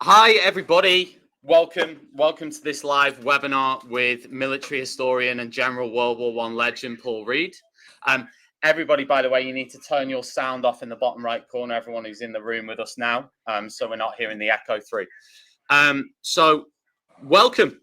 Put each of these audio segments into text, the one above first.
Hi, everybody. Welcome to this live webinar with military historian and General World War One legend Paul Reed. Um, Everybody, by the way, you need to turn your sound off in the bottom right corner. Everyone who's in the room with us now, so we're not hearing the echo through. So welcome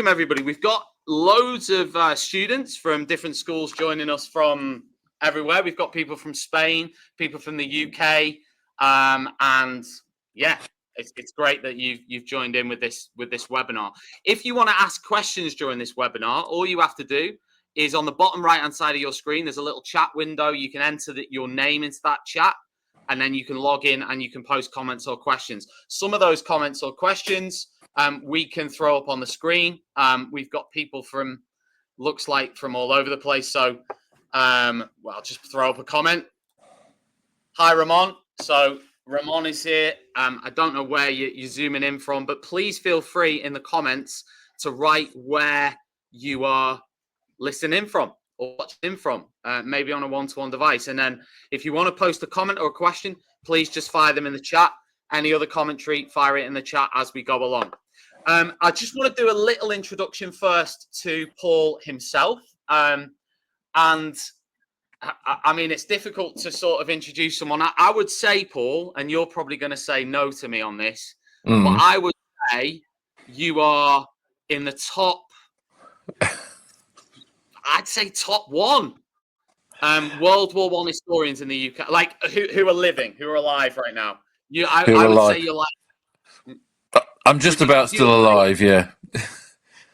everybody. We've got loads of students from different schools joining us from everywhere. We've got people from Spain, people from the UK, and yeah. It's great that you've joined in with this webinar. If you want to ask questions during this webinar, all you have to do is on the bottom right hand side of your screen, there's a little chat window. You can enter your name into that chat, and then you can log in and you can post comments or questions. Some of those comments or questions we can throw up on the screen. We've got people looks like from all over the place. So well, I'll just throw up a comment. Hi, Ramon. So Ramon is here. I don't know where you're zooming in from, but please feel free in the comments to write where you are listening from or watching from, maybe on a one-to-one device. And then if you want to post a comment or a question, please just fire them in the chat. Any other commentary, fire it in the chat as we go along. I just want to do a little introduction first to Paul himself. And I mean, it's difficult to sort of introduce someone. I would say, Paul, and you're probably going to say no to me on this, but I would say you are in the top, I'd say top one World War One historians in the UK, like who are living, who are alive right now. I would say you're like. I'm just about still alive, yeah.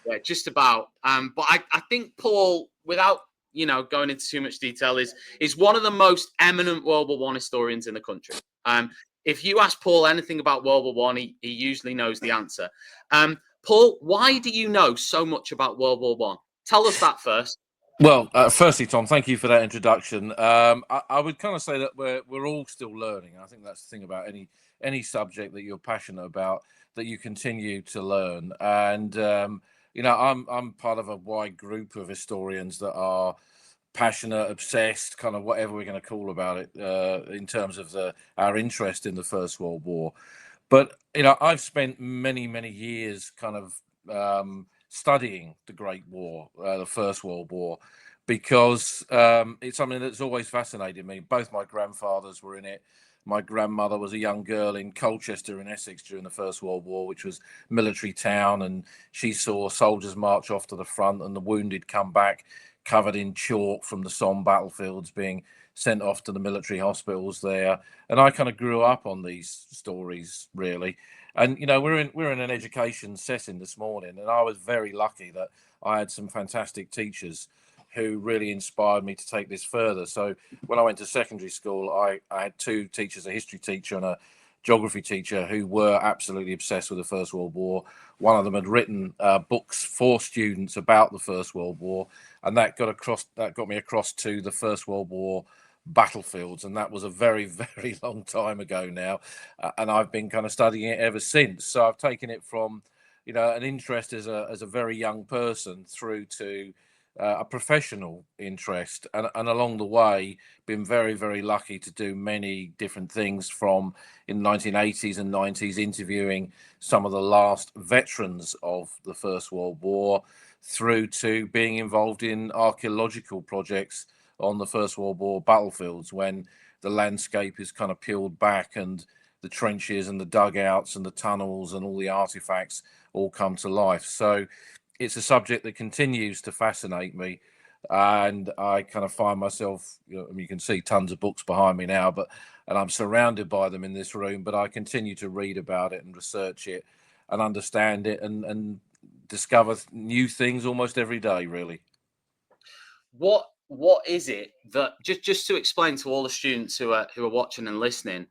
Yeah, just about. But I think Paul, without going into too much detail, is one of the most eminent World War One historians in the country. If you ask Paul anything about World War One, he usually knows the answer. Paul, why do you know so much about World War One? Tell us that first. Well, firstly, Tom, thank you for that introduction. I would kind of say that we're all still learning. I think that's the thing about any subject that you're passionate about, that you continue to learn. And I'm part of a wide group of historians that are passionate, obsessed, kind of whatever we're going to call about it, in terms of our interest in the First World War. But I've spent many years kind of studying the Great War, the First World War, because it's something that's always fascinated me. Both my grandfathers were in it. My grandmother was a young girl in Colchester in Essex during the First World War, which was military town, and she saw soldiers march off to the front and the wounded come back covered in chalk from the Somme battlefields, being sent off to the military hospitals there. And I kind of grew up on these stories, really. And we're in an education setting this morning, and I was very lucky that I had some fantastic teachers who really inspired me to take this further. So when I went to secondary school, I had two teachers, a history teacher and a geography teacher, who were absolutely obsessed with the First World War. One of them had written books for students about the First World War, and that got me across to the First World War battlefields, and that was a very long time ago now, and I've been kind of studying it ever since. So I've taken it from an interest as a very young person through to a professional interest, and along the way been very lucky to do many different things, from in the 1980s and 90s interviewing some of the last veterans of the First World War, through to being involved in archaeological projects on the First World War battlefields, when the landscape is kind of peeled back and the trenches and the dugouts and the tunnels and all the artifacts all come to life. So it's a subject that continues to fascinate me, and I kind of find myself, you can see tons of books behind me now, and I'm surrounded by them in this room, but I continue to read about it and research it and understand it and discover new things almost every day, really. What is it that, just to explain to all the students who are watching and listening,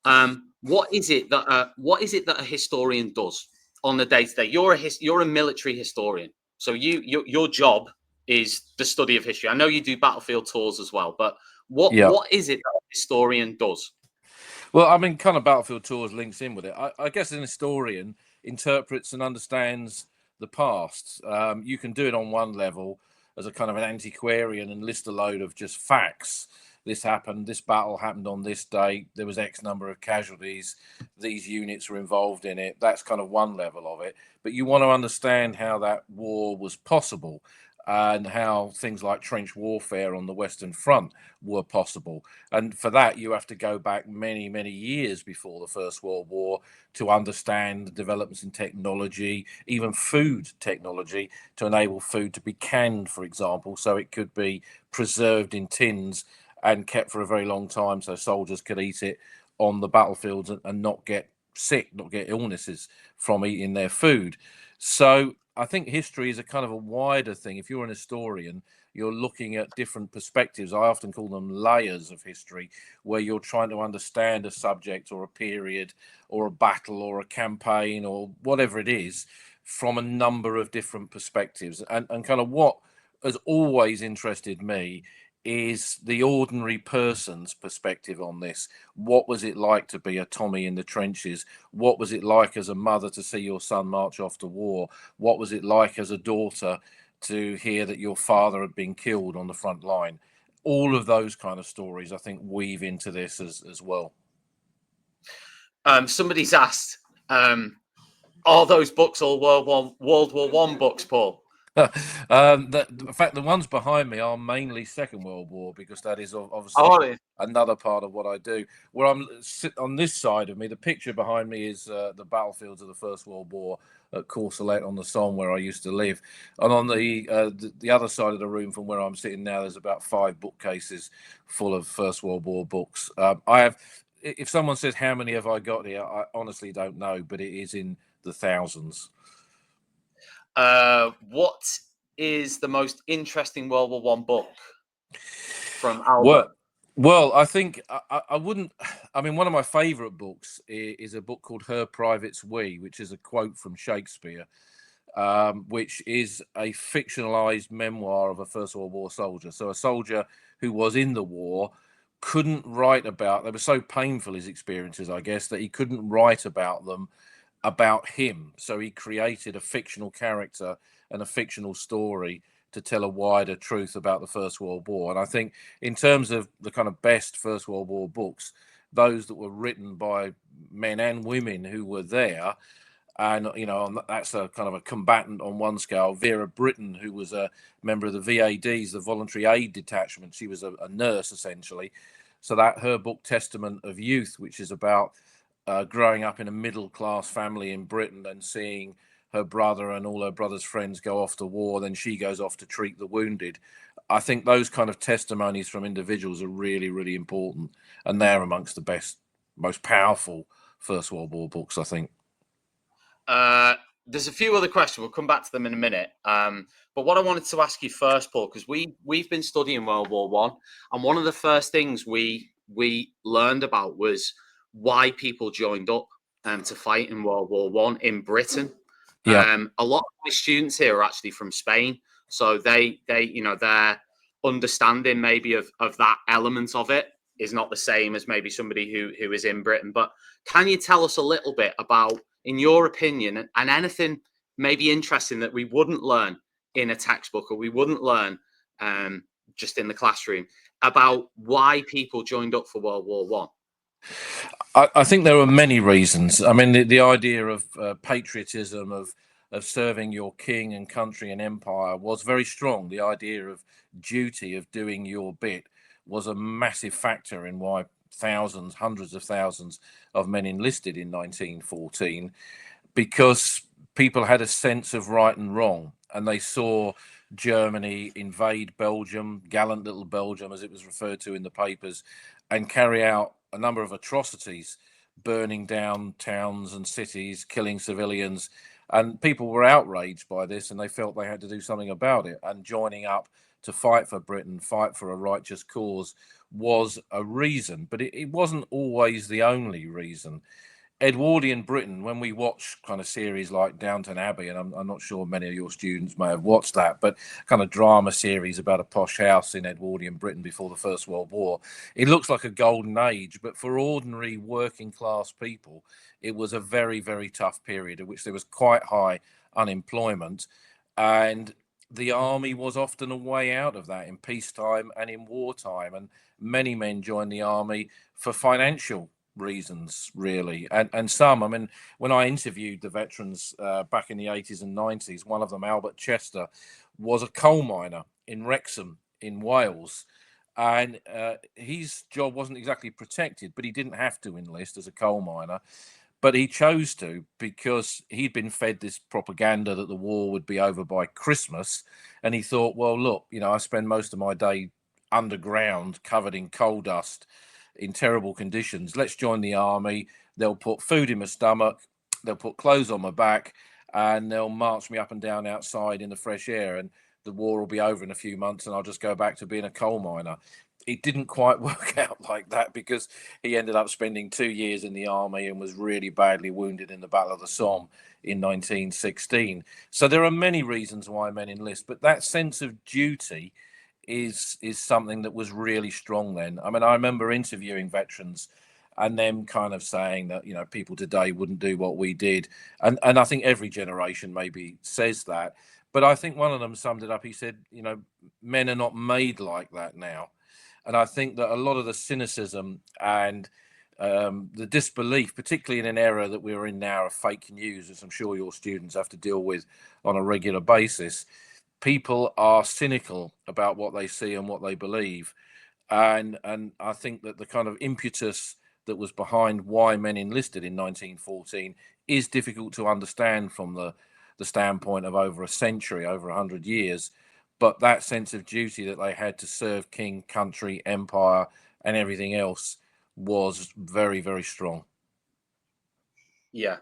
what is it that a historian does on the day-to-day? You're a military historian, so your job is the study of history. I know you do battlefield tours as well, but what is it that a historian does? Well, I mean, kind of battlefield tours links in with it. I guess an historian interprets and understands the past. You can do it on one level as a kind of an antiquarian and list a load of just facts, this happened, this battle happened on this date, there was X number of casualties, these units were involved in it. That's kind of one level of it. But you want to understand how that war was possible and how things like trench warfare on the Western Front were possible. And for that, you have to go back many, many years before the First World War to understand the developments in technology, even food technology, to enable food to be canned, for example, so it could be preserved in tins and kept for a very long time so soldiers could eat it on the battlefields and not get sick, not get illnesses from eating their food. So I think history is a kind of a wider thing. If you're an historian, you're looking at different perspectives. I often call them layers of history, where you're trying to understand a subject or a period or a battle or a campaign or whatever it is from a number of different perspectives. And kind of what has always interested me is the ordinary person's perspective on this. What was it like to be a Tommy in the trenches? What was it like as a mother to see your son march off to war? What was it like as a daughter to hear that your father had been killed on the front line? All of those kind of stories, I think, weave into this as well. Somebody's asked, are those books all World War One books, Paul? In fact, the ones behind me are mainly Second World War, because that is obviously another part of what I do. Where I'm on this side of me, the picture behind me is the battlefields of the First World War at Courcelette on the Somme, where I used to live. And on the other side of the room from where I'm sitting now, there's about 5 bookcases full of First World War books. I have. If someone says how many have I got here, I honestly don't know, but it is in the thousands. What is the most interesting World War One book from Albert? Well, I think I wouldn't. I mean, one of my favourite books is a book called Her Privates We, which is a quote from Shakespeare, which is a fictionalized memoir of a First World War soldier. So a soldier who was in the war couldn't write about. They were so painful, his experiences, I guess, that he couldn't write about them, about him. So he created a fictional character and a fictional story to tell a wider truth about the First World War. And I think in terms of the kind of best First World War books, those that were written by men and women who were there, and that's a kind of a combatant on one scale. Vera Brittain, who was a member of the VADs, the Voluntary Aid Detachment, she was a nurse essentially. So that her book Testament of Youth, which is about growing up in a middle-class family in Britain and seeing her brother and all her brother's friends go off to war, then she goes off to treat the wounded. I think those kind of testimonies from individuals are really, really important, and they're amongst the best, most powerful First World War books, I think. There's a few other questions. We'll come back to them in a minute. But what I wanted to ask you first, Paul, because we've been studying World War One, and one of the first things we learned about was why people joined up to fight in World War One in Britain. Yeah. A lot of my students here are actually from Spain, so their understanding maybe of that element of it is not the same as maybe somebody who is in Britain. But can you tell us a little bit about, in your opinion, and anything maybe interesting that we wouldn't learn in a textbook or we wouldn't learn just in the classroom, about why people joined up for World War One? I think there are many reasons. I mean, the idea of patriotism, of serving your king and country and empire was very strong. The idea of duty, of doing your bit, was a massive factor in why thousands, hundreds of thousands of men enlisted in 1914, because people had a sense of right and wrong, and they saw Germany invade Belgium, gallant little Belgium as it was referred to in the papers, and carry out a number of atrocities, burning down towns and cities, killing civilians. And people were outraged by this, and they felt they had to do something about it. And joining up to fight for Britain, fight for a righteous cause, was a reason. But it wasn't always the only reason. Edwardian Britain, when we watch kind of series like Downton Abbey, and I'm not sure many of your students may have watched that, but kind of drama series about a posh house in Edwardian Britain before the First World War, it looks like a golden age. But for ordinary working class people, it was a very, very tough period in which there was quite high unemployment. And the army was often a way out of that in peacetime and in wartime. And many men joined the army for financial reasons, really. And some, I mean, when I interviewed the veterans back in the 80s and 90s, one of them, Albert Chester, was a coal miner in Wrexham in Wales. And his job wasn't exactly protected, but he didn't have to enlist as a coal miner. But he chose to because he'd been fed this propaganda that the war would be over by Christmas. And he thought, well, look, you know, I spend most of my day underground, covered in coal dust, in terrible conditions. Let's join the army. They'll put food in my stomach, they'll put clothes on my back, and they'll march me up and down outside in the fresh air. And the war will be over in a few months, and I'll just go back to being a coal miner. It didn't quite work out like that because he ended up spending 2 years in the army and was really badly wounded in the Battle of the Somme in 1916. So there are many reasons why men enlist, but that sense of duty is something that was really strong then. I mean, I remember interviewing veterans and them kind of saying that, you know, people today wouldn't do what we did. And I think every generation maybe says that. But I think one of them summed it up. He said, you know, men are not made like that now. And I think that a lot of the cynicism and the disbelief, particularly in an era that we're in now of fake news, as I'm sure your students have to deal with on a regular basis, people are cynical about what they see and what they believe. And I think that the kind of impetus that was behind why men enlisted in 1914 is difficult to understand from the standpoint of over a century, over 100 years. But that sense of duty that they had to serve king, country, empire, and everything else was very, very strong. Yeah.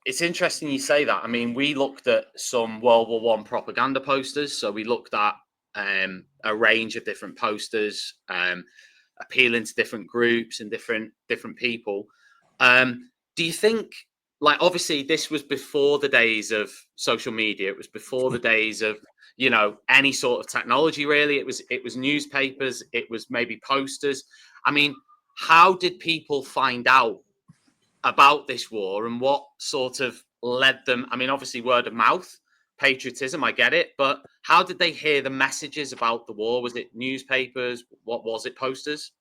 It's interesting you say that. I mean, we looked at some World War One propaganda posters. So we looked at a range of different posters, appealing to different groups and different people. Do you think, like, obviously this was before the days of social media, it was before the days of, you know, any sort of technology, really. It was newspapers, it was maybe posters. I mean, how did people find out about this war, and what sort of led them? I mean, obviously word of mouth, patriotism, I get it, but how did they hear the messages about the war? Was it newspapers? What was it? Posters?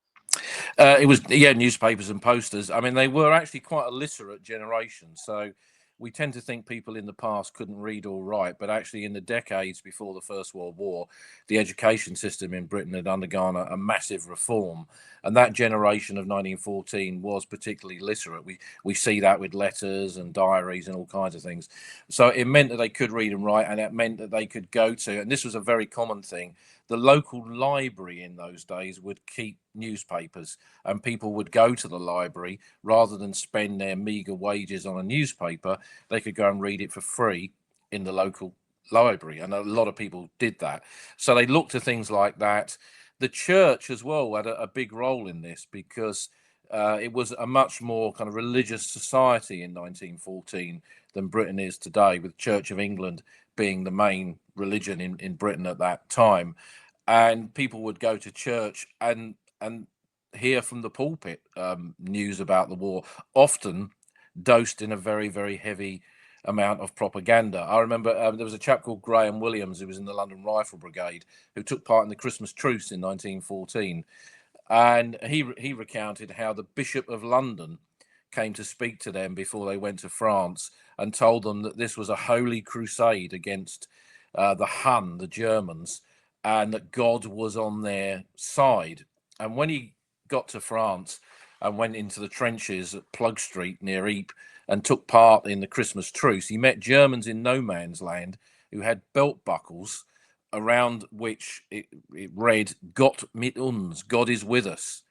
It was, yeah, newspapers and posters. I mean, they were actually quite a literate generation. So we tend to think people in the past couldn't read or write, but actually, in the decades before the First World War, the education system in Britain had undergone a massive reform, and that generation of 1914 was particularly literate. We see that with letters and diaries and all kinds of things. So it meant that they could read and write, and it meant that they could go to, and this was a very common thing, the local library in those days would keep newspapers, and people would go to the library rather than spend their meager wages on a newspaper. They could go and read it for free in the local library, and a lot of people did that. So they looked at things like that. The church as well had a big role in this because it was a much more kind of religious society in 1914 than Britain is today, with Church of England being the main religion in Britain at that time. And people would go to church and hear from the pulpit news about the war, often dosed in a very, very heavy amount of propaganda. I remember there was a chap called Graham Williams who was in the London Rifle Brigade who took part in the Christmas truce in 1914. And he recounted how the Bishop of London came to speak to them before they went to France and told them that this was a holy crusade against the Hun, the Germans, and that God was on their side. And when he got to France and went into the trenches at Plug Street near Ypres and took part in the Christmas truce, he met Germans in no man's land who had belt buckles around which it read "Gott mit uns," God is with us.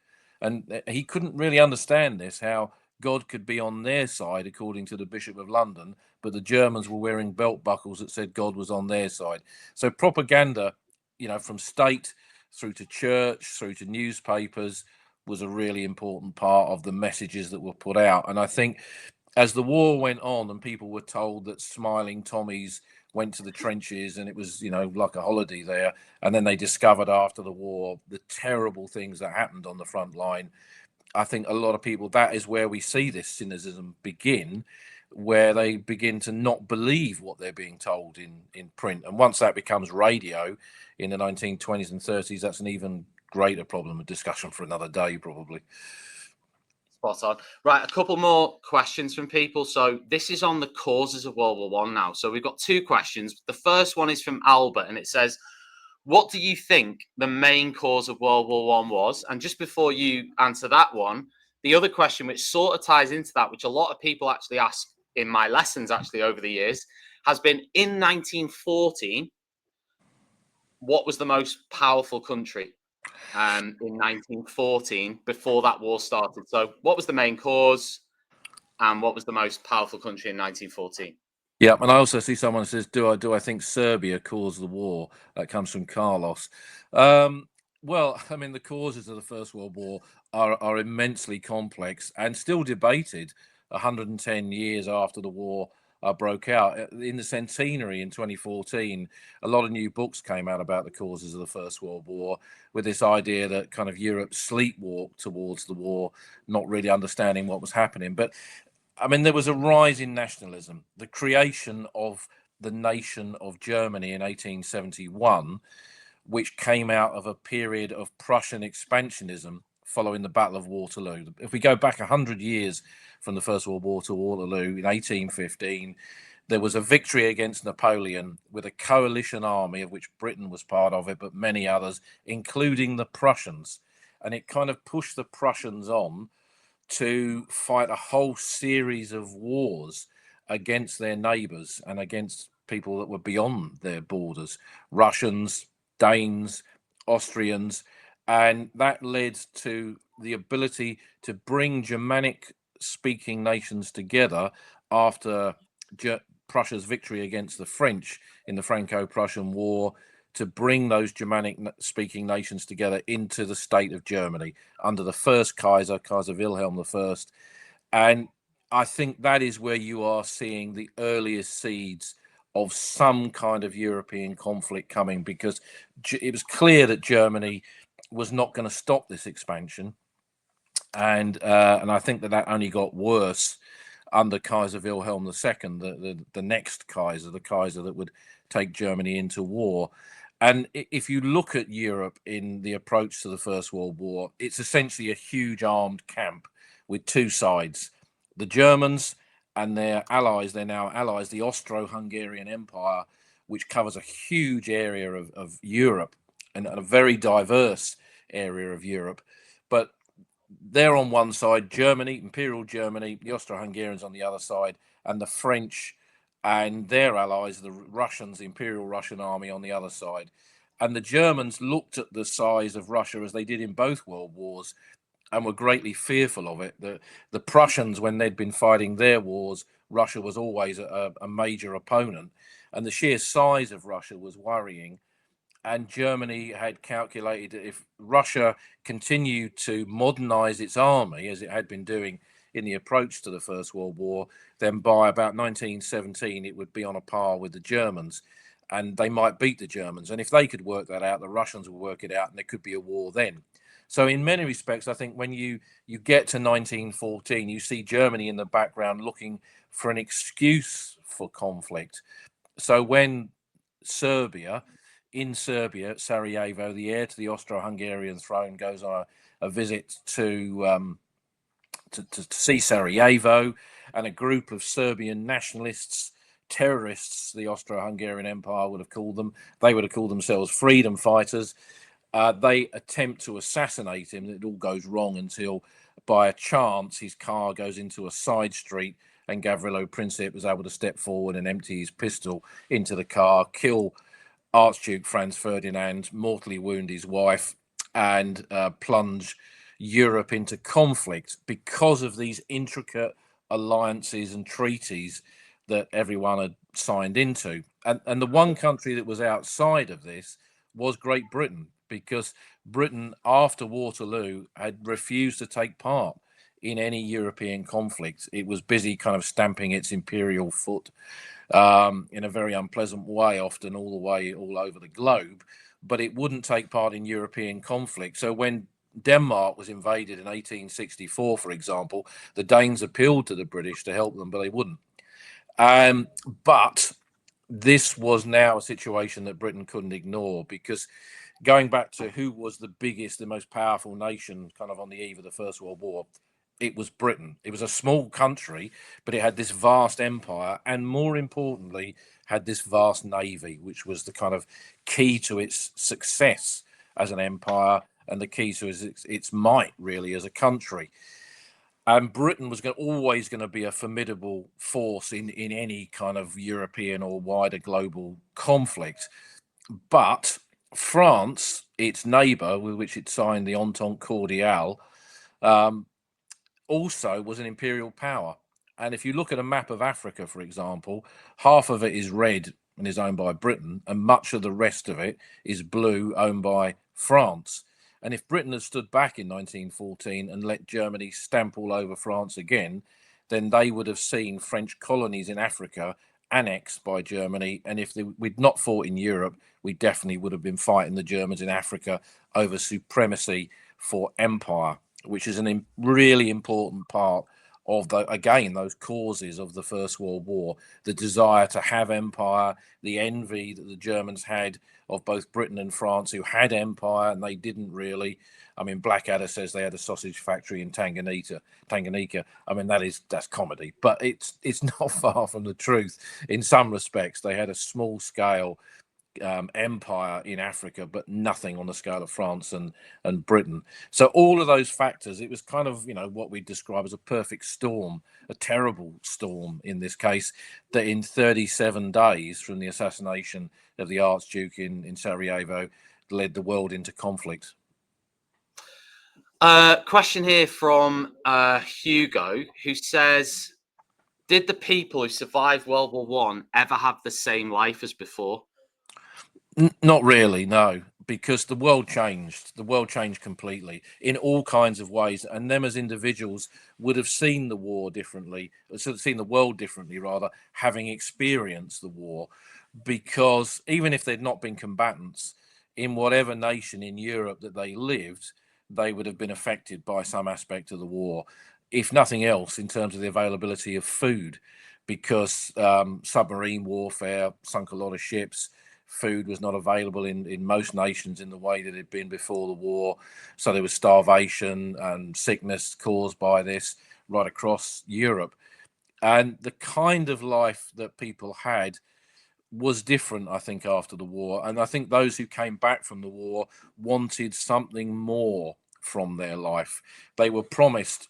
And he couldn't really understand this, how God could be on their side, according to the Bishop of London, but the Germans were wearing belt buckles that said God was on their side. So propaganda, you know, from state through to church, through to newspapers, was a really important part of the messages that were put out. And I think as the war went on and people were told that smiling Tommies went to the trenches and it was, you know, like a holiday there, and then they discovered after the war the terrible things that happened on the front line, I think a lot of people, that is where we see this cynicism begin. where they begin to not believe what they're being told in print. And once that becomes radio in the 1920s and 30s, that's an even greater problem, a discussion for another day, probably. Spot on. Right, a couple more questions from people. So this is on the causes of World War One now. So we've got two questions. The first one is from Albert, and it says, what do you think the main cause of World War One was? And just before you answer that one, the other question, which sort of ties into that, which a lot of people actually ask in my lessons actually over the years, has been in 1914, what was the most powerful country in 1914 before that war started? So what was the main cause and what was the most powerful country in 1914? Yeah, and I also see someone says, "Do I think Serbia caused the war?" That comes from Carlos. Well, I mean, the causes of the First World War are immensely complex and still debated 110 years after the war broke out. In the centenary in 2014, a lot of new books came out about the causes of the First World War, with this idea that kind of Europe sleepwalked towards the war, not really understanding what was happening. But I mean, there was a rise in nationalism, the creation of the nation of Germany in 1871, which came out of a period of Prussian expansionism following the Battle of Waterloo. If we go back 100 years from the First World War to Waterloo in 1815, there was a victory against Napoleon with a coalition army, of which Britain was part of it, but many others, including the Prussians. And it kind of pushed the Prussians on to fight a whole series of wars against their neighbors and against people that were beyond their borders, Russians, Danes, Austrians, and that led to the ability to bring Germanic speaking nations together after Prussia's victory against the French in the Franco-Prussian War, to bring those Germanic speaking nations together into the state of Germany under the first Kaiser, Kaiser Wilhelm I. And I think that is where you are seeing the earliest seeds of some kind of European conflict coming, because it was clear that Germany was not going to stop this expansion. And I think that only got worse under Kaiser Wilhelm II, the next Kaiser, the Kaiser that would take Germany into war. And if you look at Europe in the approach to the First World War, it's essentially a huge armed camp with two sides. The Germans and their allies, they're now allies, the Austro-Hungarian Empire, which covers a huge area of Europe and a very diverse area of Europe. But they're on one side, Germany, Imperial Germany, the Austro-Hungarians on the other side, and the French and their allies, the Russians, the Imperial Russian Army on the other side. And the Germans looked at the size of Russia as they did in both world wars and were greatly fearful of it. The Prussians, when they'd been fighting their wars, Russia was always a major opponent. And the sheer size of Russia was worrying. And Germany had calculated that if Russia continued to modernize its army, as it had been doing in the approach to the First World War, then by about 1917, it would be on a par with the Germans, and they might beat the Germans. And if they could work that out, the Russians would work it out, and there could be a war then. So in many respects, I think when you get to 1914, you see Germany in the background looking for an excuse for conflict. So when in Serbia, Sarajevo, the heir to the Austro-Hungarian throne, goes on a visit to see Sarajevo, and a group of Serbian nationalists, terrorists, the Austro-Hungarian Empire would have called them. They would have called themselves freedom fighters. They attempt to assassinate him. It all goes wrong until, by a chance, his car goes into a side street, and Gavrilo Princip was able to step forward and empty his pistol into the car, kill Archduke Franz Ferdinand, mortally wound his wife, and plunge Europe into conflict because of these intricate alliances and treaties that everyone had signed into. And the one country that was outside of this was Great Britain, because Britain, after Waterloo, had refused to take part in any European conflict. It was busy kind of stamping its imperial foot in a very unpleasant way, often all over the globe, but it wouldn't take part in European conflict. So when Denmark was invaded in 1864, for example, the Danes appealed to the British to help them, but they wouldn't. But this was now a situation that Britain couldn't ignore, because going back to who was the biggest, the most powerful nation kind of on the eve of the First World War, it was Britain. It was a small country, but it had this vast empire, and more importantly, had this vast navy, which was the kind of key to its success as an empire and the key to its might, really, as a country. And Britain was always going to be a formidable force in any kind of European or wider global conflict. But France, its neighbour, with which it signed the Entente Cordiale, also was an imperial power. And if you look at a map of Africa, for example, half of it is red and is owned by Britain, and much of the rest of it is blue, owned by France. And if Britain had stood back in 1914 and let Germany stamp all over France again, then they would have seen French colonies in Africa annexed by Germany. And if we'd not fought in Europe, we definitely would have been fighting the Germans in Africa over supremacy for empire, which is a really important part of those causes of the First World War: the desire to have empire, the envy that the Germans had of both Britain and France, who had empire and they didn't really. I mean, Blackadder says they had a sausage factory in Tanganyika. I mean, that's comedy, but it's not far from the truth. In some respects, they had a small scale empire in Africa, but nothing on the scale of France and Britain. So all of those factors, it was kind of, what we describe as a perfect storm, a terrible storm in this case, that in 37 days from the assassination of the Archduke in Sarajevo led the world into conflict. Question here from Hugo, who says, did the people who survived World War One ever have the same life as before? Not really, no, because the world changed. The world changed completely in all kinds of ways, and them as individuals would have seen the war differently, seen the world differently, rather, having experienced the war. Because even if they'd not been combatants, in whatever nation in Europe that they lived, they would have been affected by some aspect of the war, if nothing else, in terms of the availability of food, because submarine warfare sunk a lot of ships. Food was not available in most nations in the way that it had been before the war. So there was starvation and sickness caused by this right across Europe. And the kind of life that people had was different, I think, after the war. And I think those who came back from the war wanted something more from their life. They were promised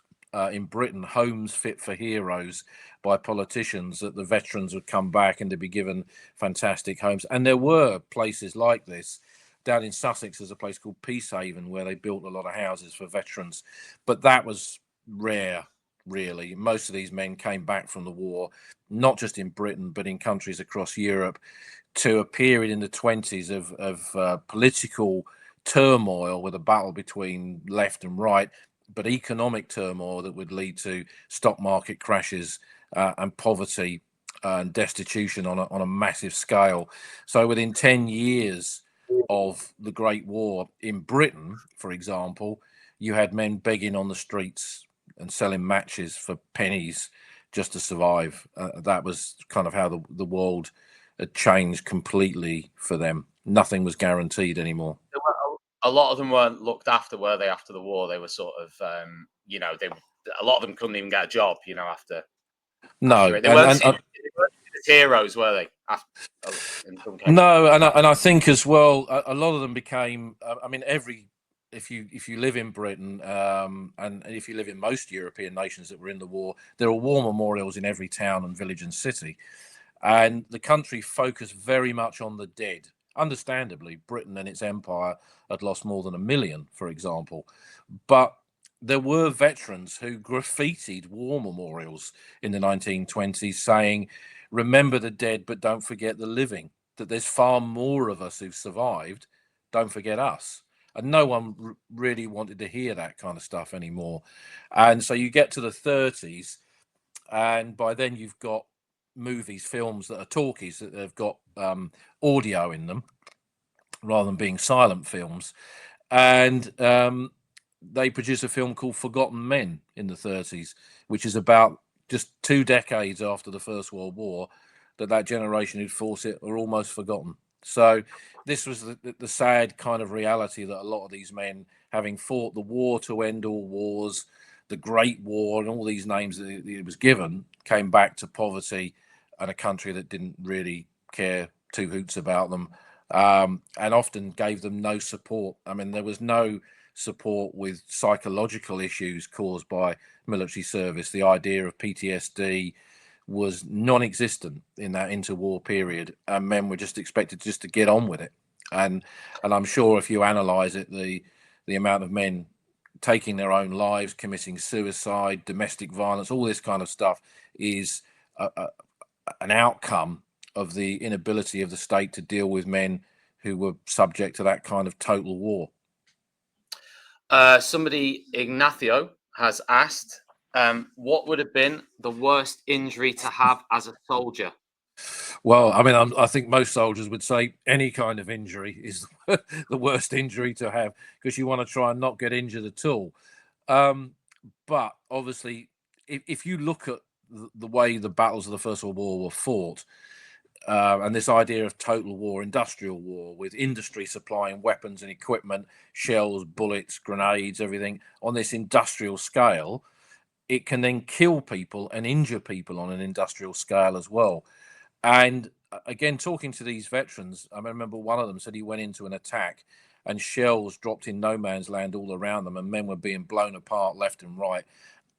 in Britain homes fit for heroes by politicians, that the veterans would come back and to be given fantastic homes. And there were places like this. Down in Sussex, there's a place called Peacehaven where they built a lot of houses for veterans, but that was rare, really. Most of these men came back from the war, not just in Britain, but in countries across Europe, to a period in the 20s of political turmoil, with a battle between left and right, but economic turmoil that would lead to stock market crashes and poverty and destitution on a massive scale. So within 10 years of the Great War in Britain, for example, you had men begging on the streets and selling matches for pennies just to survive. That was kind of how the world had changed completely for them. Nothing was guaranteed anymore. A lot of them weren't looked after, were they? After the war, they were sort of, a lot of them couldn't even get a job, after. No, they weren't heroes, were they? No, and I think as well, a lot of them became. I mean, if you live in Britain, and if you live in most European nations that were in the war, there are war memorials in every town and village and city, and the country focused very much on the dead. Understandably, Britain and its empire had lost more than 1 million, for example, but there were veterans who graffitied war memorials in the 1920s saying, "Remember the dead, but don't forget the living, that there's far more of us who've survived. Don't forget us." And no one really wanted to hear that kind of stuff anymore. And so you get to the 30s, and by then you've got movies, films that are talkies, that have got audio in them rather than being silent films. And they produced a film called Forgotten Men in the 30s, which is about just 2 decades after the First World War, that generation who'd fought it are almost forgotten. So this was the sad kind of reality that a lot of these men, having fought the war to end all wars, the Great War, and all these names that it was given, came back to poverty and a country that didn't really care two hoots about them, and often gave them no support. I mean, there was no support with psychological issues caused by military service. The idea of PTSD was non-existent in that interwar period, and men were just expected just to get on with it. And I'm sure if you analyze it, the amount of men taking their own lives, committing suicide, domestic violence, all this kind of stuff is an outcome of the inability of the state to deal with men who were subject to that kind of total war. Somebody, Ignacio, has asked, what would have been the worst injury to have as a soldier? Well, I mean, I think most soldiers would say any kind of injury is the worst injury to have, because you want to try and not get injured at all. But obviously, if you look at the way the battles of the First World War were fought, and this idea of total war, industrial war, with industry supplying weapons and equipment, shells, bullets, grenades, everything on this industrial scale, it can then kill people and injure people on an industrial scale as well. And again, talking to these veterans, I remember one of them said he went into an attack and shells dropped in no man's land all around them, and men were being blown apart left and right,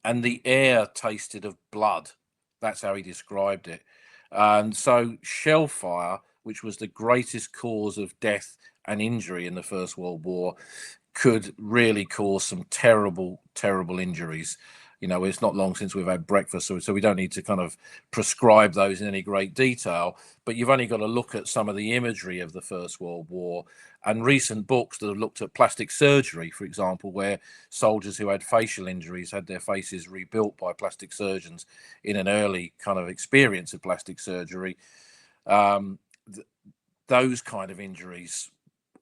and the air tasted of blood. That's how he described it. And so shell fire, which was the greatest cause of death and injury in the First World War, could really cause some terrible, terrible injuries. You know, it's not long since we've had breakfast, so we don't need to kind of prescribe those in any great detail, but you've only got to look at some of the imagery of the First World War and recent books that have looked at plastic surgery, for example, where soldiers who had facial injuries had their faces rebuilt by plastic surgeons in an early kind of experience of plastic surgery. Those kind of injuries,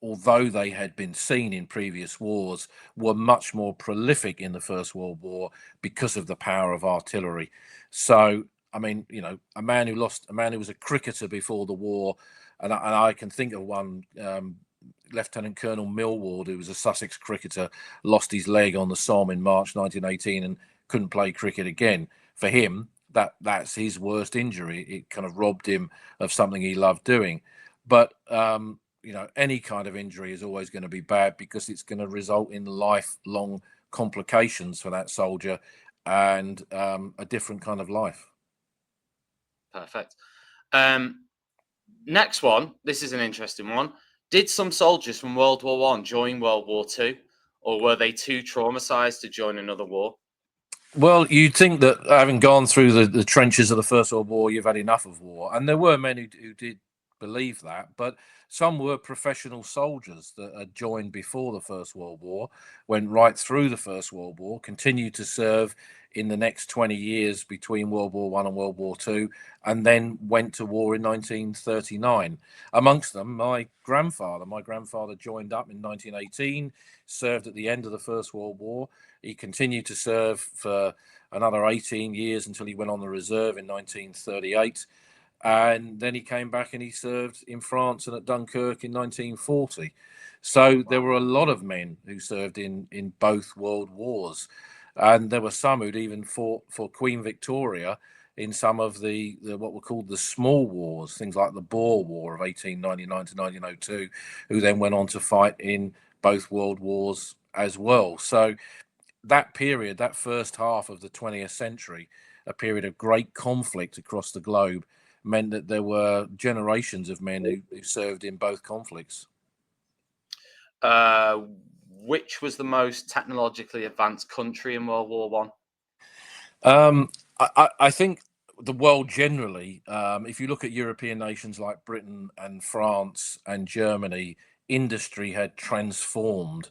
although they had been seen in previous wars, were much more prolific in the First World War because of the power of artillery. So, I mean, you know, a man who was a cricketer before the war, and I can think of one, Lieutenant Colonel Millward, who was a Sussex cricketer, lost his leg on the Somme in March 1918 and couldn't play cricket again. For him, that's his worst injury. It kind of robbed him of something he loved doing. But you know, any kind of injury is always going to be bad because it's going to result in lifelong complications for that soldier and a different kind of life. Perfect. Next one. This is an interesting one. Did some soldiers from World War One join World War Two, or were they too traumatized to join another war? Well, you'd think that having gone through the trenches of the First World War, you've had enough of war. And there were men who did believe that, but some were professional soldiers that had joined before the First World War, went right through the First World War, continued to serve in the next 20 years between World War One and World War Two, and then went to war in 1939. Amongst them, my grandfather joined up in 1918, served at the end of the First World War. He continued to serve for another 18 years until he went on the reserve in 1938. And then he came back and he served in France and at Dunkirk in 1940. So there were a lot of men who served in both world wars. And there were some who'd even fought for Queen Victoria in some of the what were called the small wars, things like the Boer War of 1899 to 1902, who then went on to fight in both world wars as well. So that period, that first half of the 20th century, a period of great conflict across the globe, meant that there were generations of men who served in both conflicts. Which was the most technologically advanced country in World War One? I think the world generally, if you look at European nations like Britain and France and Germany, industry had transformed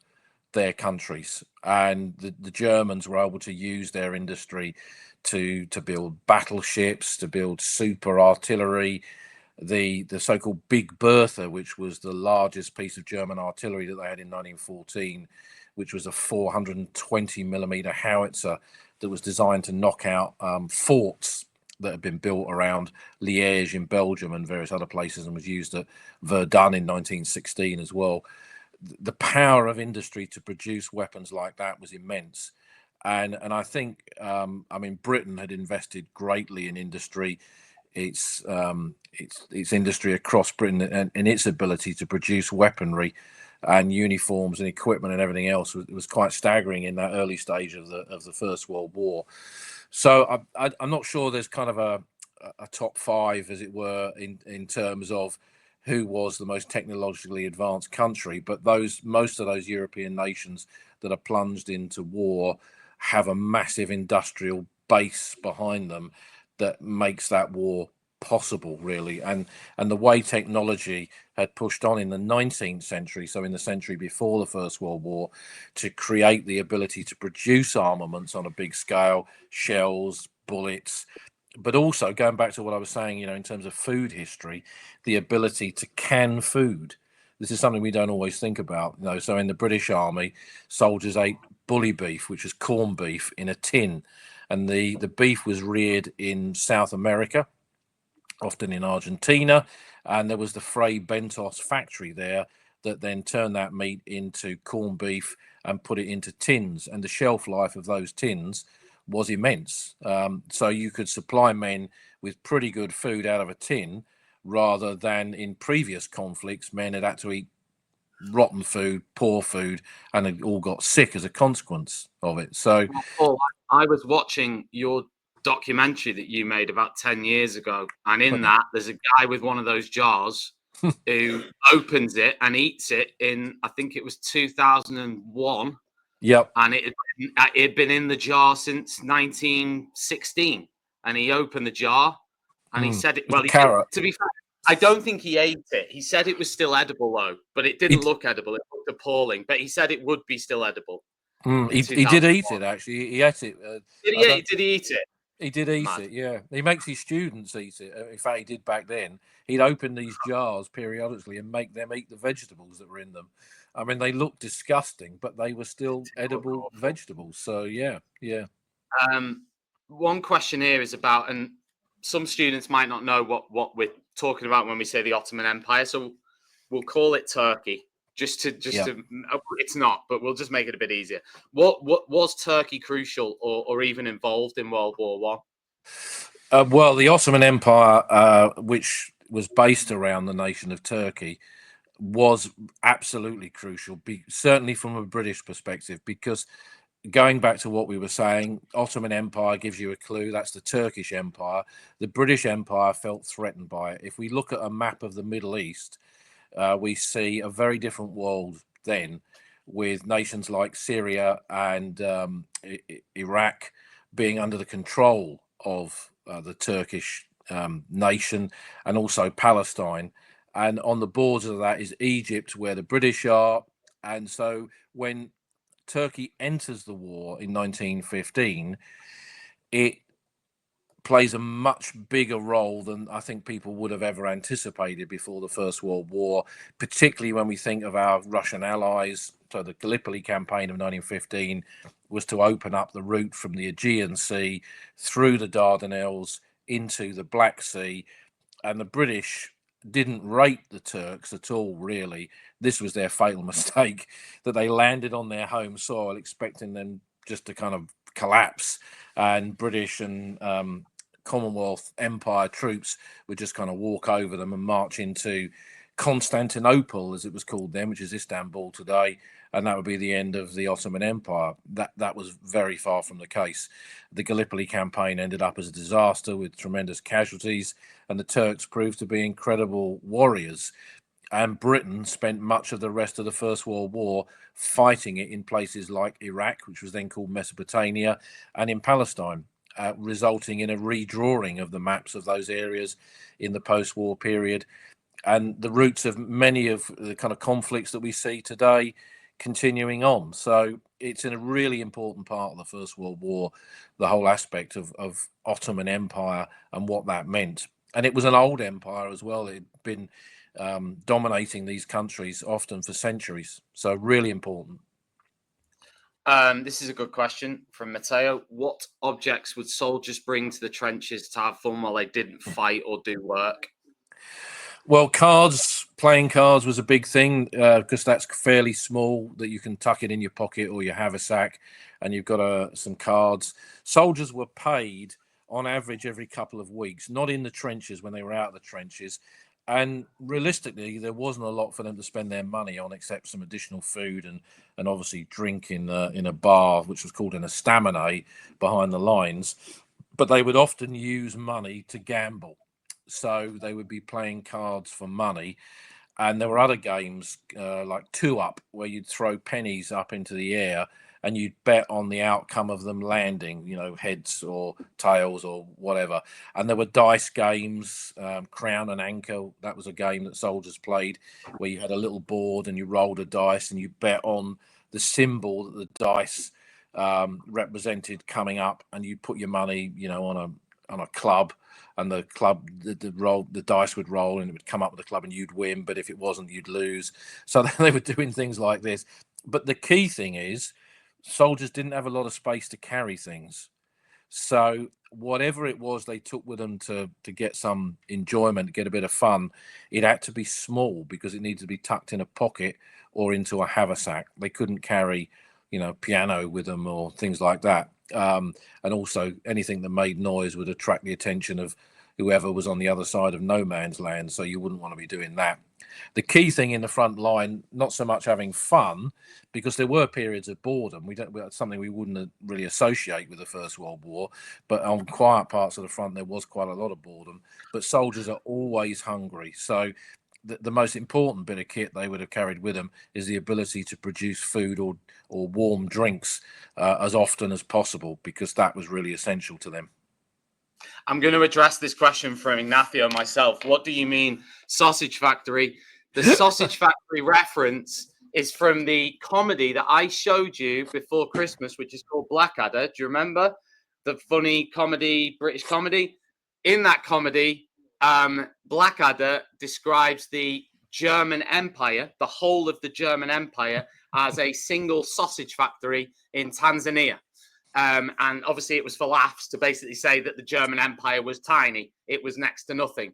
their countries, and the Germans were able to use their industry to build battleships, to build super artillery, the so-called Big Bertha, which was the largest piece of German artillery that they had in 1914, which was a 420 millimeter howitzer that was designed to knock out forts that had been built around Liège in Belgium and various other places, and was used at Verdun in 1916 as well. The power of industry to produce weapons like that was immense. And I think, I mean, Britain had invested greatly in industry, its industry across Britain, and its ability to produce weaponry and uniforms and equipment and everything else was quite staggering in that early stage of the First World War. So I'm not sure there's kind of a top five, as it were, in terms of who was the most technologically advanced country, but most of those European nations that are plunged into war have a massive industrial base behind them that makes that war possible, really. And the way technology had pushed on in the 19th century, so in the century before the First World War, to create the ability to produce armaments on a big scale, shells, bullets, but also going back to what I was saying, in terms of food history, the ability to can food. This is something we don't always think about. So in the British Army, soldiers ate bully beef, which is corned beef in a tin, and the beef was reared in South America, often in Argentina, and there was the Fray Bentos factory there that then turned that meat into corned beef and put it into tins, and the shelf life of those tins was immense. So you could supply men with pretty good food out of a tin, rather than in previous conflicts, men had to eat rotten food, poor food, and they all got sick as a consequence of it. So, Paul, I was watching your documentary that you made about 10 years ago, and in that there's a guy with one of those jars who opens it and eats it in, I think it was 2001. yep. And it had been in the jar since 1916. And he opened the jar and he said it. Well, to be fair, I don't think he ate it. He said it was still edible, though, but it didn't look edible. It looked appalling. But he said it would be still edible. He did eat it, actually. He ate it. Did he eat it? He did eat it, yeah. He makes his students eat it. In fact, he did back then. He'd open these jars periodically and make them eat the vegetables that were in them. I mean, they looked disgusting, but they were still edible vegetables. So, yeah. One question here is about, and some students might not know what we're talking about when we say the Ottoman Empire. So we'll call it Turkey. Just to it's not, but we'll just make it a bit easier. What was Turkey crucial or even involved in World War One? Well, the Ottoman Empire, which was based around the nation of Turkey, was absolutely crucial, certainly from a British perspective, because going back to what we were saying, Ottoman Empire gives you a clue. That's the Turkish Empire. The British Empire felt threatened by it. If we look at a map of the Middle East, we see a very different world then, with nations like Syria and Iraq being under the control of the Turkish nation, and also Palestine. And on the borders of that is Egypt, where the British are. And so when Turkey enters the war in 1915, it plays a much bigger role than I think people would have ever anticipated before the First World War, particularly when we think of our Russian allies. So the Gallipoli campaign of 1915 was to open up the route from the Aegean Sea through the Dardanelles into the Black Sea, and the British didn't rate the Turks at all, really. This was their fatal mistake, that they landed on their home soil expecting them just to kind of collapse, and British and Commonwealth Empire troops would just kind of walk over them and march into Constantinople, as it was called then, which is Istanbul today, and that would be the end of the Ottoman Empire. That was very far from the case. The Gallipoli campaign ended up as a disaster with tremendous casualties, and the Turks proved to be incredible warriors. And Britain spent much of the rest of the First World War fighting it in places like Iraq, which was then called Mesopotamia, and in Palestine, resulting in a redrawing of the maps of those areas in the post-war period, and the roots of many of the kind of conflicts that we see today continuing on. So it's a really important part of the First World War, the whole aspect of Ottoman Empire and what that meant. And it was an old empire as well. It had been dominating these countries often for centuries. So really important. This is a good question from Matteo. What objects would soldiers bring to the trenches to have fun while they didn't fight or do work? Well, playing cards was a big thing because that's fairly small that you can tuck it in your pocket or you have a sack and you've got some cards. Soldiers were paid on average every couple of weeks, not in the trenches when they were out of the trenches. And realistically, there wasn't a lot for them to spend their money on except some additional food and obviously drink in a bar, which was called an estaminet behind the lines. But they would often use money to gamble. So they would be playing cards for money. And there were other games like Two Up, where you'd throw pennies up into the air and you'd bet on the outcome of them landing, heads or tails or whatever. And there were dice games, Crown and Anchor. That was a game that soldiers played where you had a little board and you rolled a dice and you bet on the symbol that the dice represented coming up, and you put your money, on a club, and the club, the dice would roll and it would come up with a club and you'd win, but if it wasn't, you'd lose. So they were doing things like this. But the key thing is soldiers didn't have a lot of space to carry things. So whatever it was they took with them to get some enjoyment, get a bit of fun, it had to be small because it needed to be tucked in a pocket or into a haversack. They couldn't carry, piano with them or things like that. And also anything that made noise would attract the attention of whoever was on the other side of no man's land. So you wouldn't want to be doing that. The key thing in the front line, not so much having fun, because there were periods of boredom. That's something we wouldn't really associate with the First World War, but on quiet parts of the front, there was quite a lot of boredom. But soldiers are always hungry. So the most important bit of kit they would have carried with them is the ability to produce food or warm drinks as often as possible, because that was really essential to them. I'm going to address this question from Ignacio myself. What do you mean sausage factory? The sausage factory reference is from the comedy that I showed you before Christmas, which is called Blackadder. Do you remember the funny comedy, British comedy? In that comedy, Blackadder describes the German Empire, the whole of the German Empire, as a single sausage factory in Tanzania. And obviously it was for laughs to basically say that the German Empire was tiny. It was next to nothing.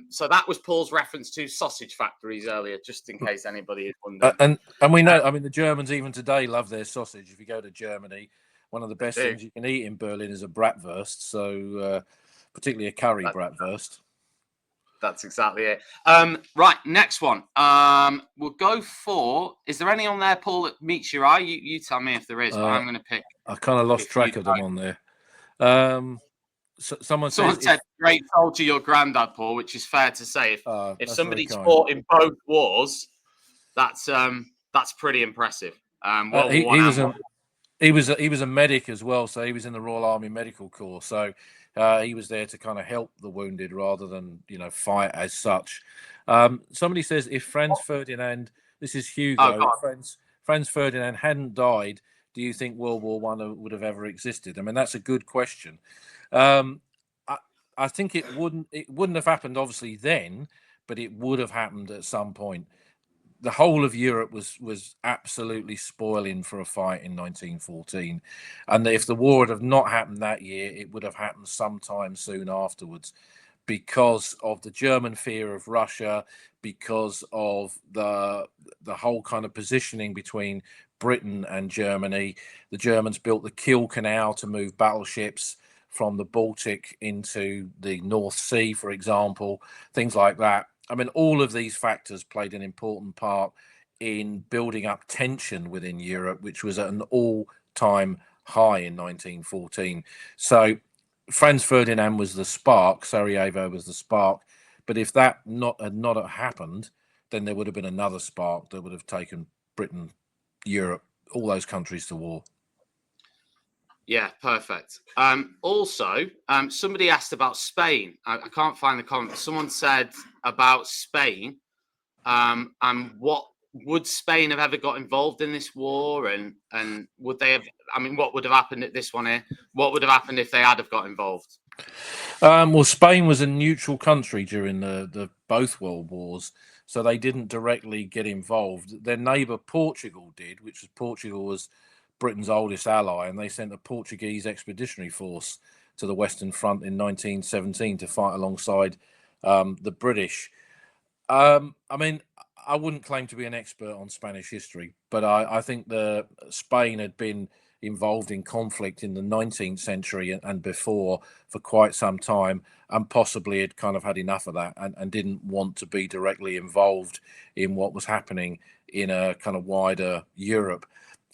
So that was Paul's reference to sausage factories earlier, just in case anybody is wondering. And we know, the Germans even today love their sausage. If you go to Germany, one of the best things you can eat in Berlin is a bratwurst. So particularly a curry bratwurst. That's exactly it. Right, next one. We'll go for. Is there any on there, Paul, that meets your eye? You tell me if there is. But I'm going to pick. I kind of lost track of them on there. Someone said, "Great soldier, your granddad, Paul," which is fair to say. If somebody's fought in both wars, that's pretty impressive. He was a medic as well, so he was in the Royal Army Medical Corps. So he was there to kind of help the wounded rather than fight as such. Somebody says if Franz Ferdinand, this is Hugo, Franz Ferdinand hadn't died, do you think World War I would have ever existed? I mean, that's a good question. I think it wouldn't have happened obviously then, but it would have happened at some point. The whole of Europe was absolutely spoiling for a fight in 1914. And if the war would have not happened that year, it would have happened sometime soon afterwards, because of the German fear of Russia, because of the whole kind of positioning between Britain and Germany. The Germans built the Kiel Canal to move battleships from the Baltic into the North Sea, for example, things like that. I mean, all of these factors played an important part in building up tension within Europe, which was at an all-time high in 1914. So Franz Ferdinand was the spark, Sarajevo was the spark. But if that had not happened, then there would have been another spark that would have taken Britain, Europe, all those countries to war. Yeah, perfect. Also, somebody asked about Spain. I can't find the comment. Someone said about Spain, and what would Spain have ever got involved in this war, and would they have? I mean, what would have happened at this one here? What would have happened if they had have got involved? Well, Spain was a neutral country during the both world wars, so they didn't directly get involved. Their neighbour Portugal did, which was Portugal was Britain's oldest ally, and they sent a Portuguese expeditionary force to the Western Front in 1917 to fight alongside the British. I mean, I wouldn't claim to be an expert on Spanish history, but I think Spain had been involved in conflict in the 19th century and before for quite some time, and possibly had kind of had enough of that and didn't want to be directly involved in what was happening in a kind of wider Europe.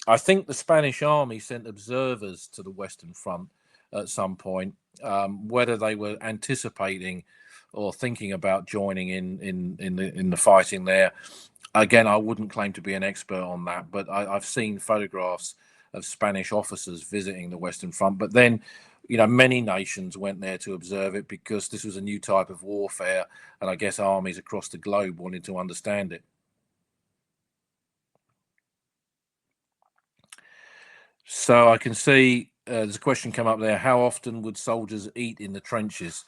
I think the Spanish army sent observers to the Western Front at some point. Whether they were anticipating or thinking about joining in the fighting there, again, I wouldn't claim to be an expert on that, but I've seen photographs of Spanish officers visiting the Western Front. But then, many nations went there to observe it because this was a new type of warfare, and I guess armies across the globe wanted to understand it. So I can see there's a question come up there. How often would soldiers eat in the trenches?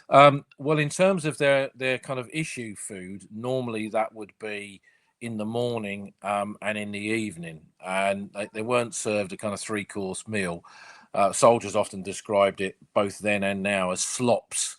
Well, in terms of their kind of issue food, normally that would be in the morning and in the evening, and they weren't served a kind of three-course meal. Soldiers often described it both then and now as slops,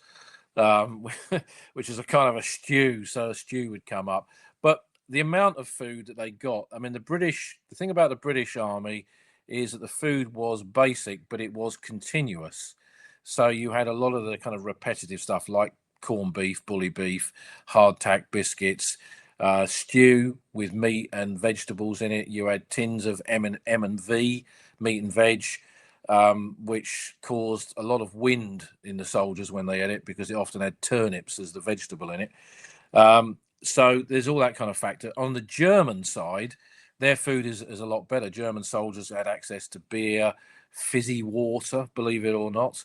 which is a kind of a stew. So a stew would come up, but the amount of food that they got, I mean, the thing about the British Army is that the food was basic, but it was continuous. So you had a lot of the kind of repetitive stuff like corned beef, bully beef, hardtack biscuits, stew with meat and vegetables in it. You had tins of M&V, meat and veg, which caused a lot of wind in the soldiers when they ate it because it often had turnips as the vegetable in it. So there's all that kind of factor. On the German side, their food is a lot better. German soldiers had access to beer, fizzy water, believe it or not.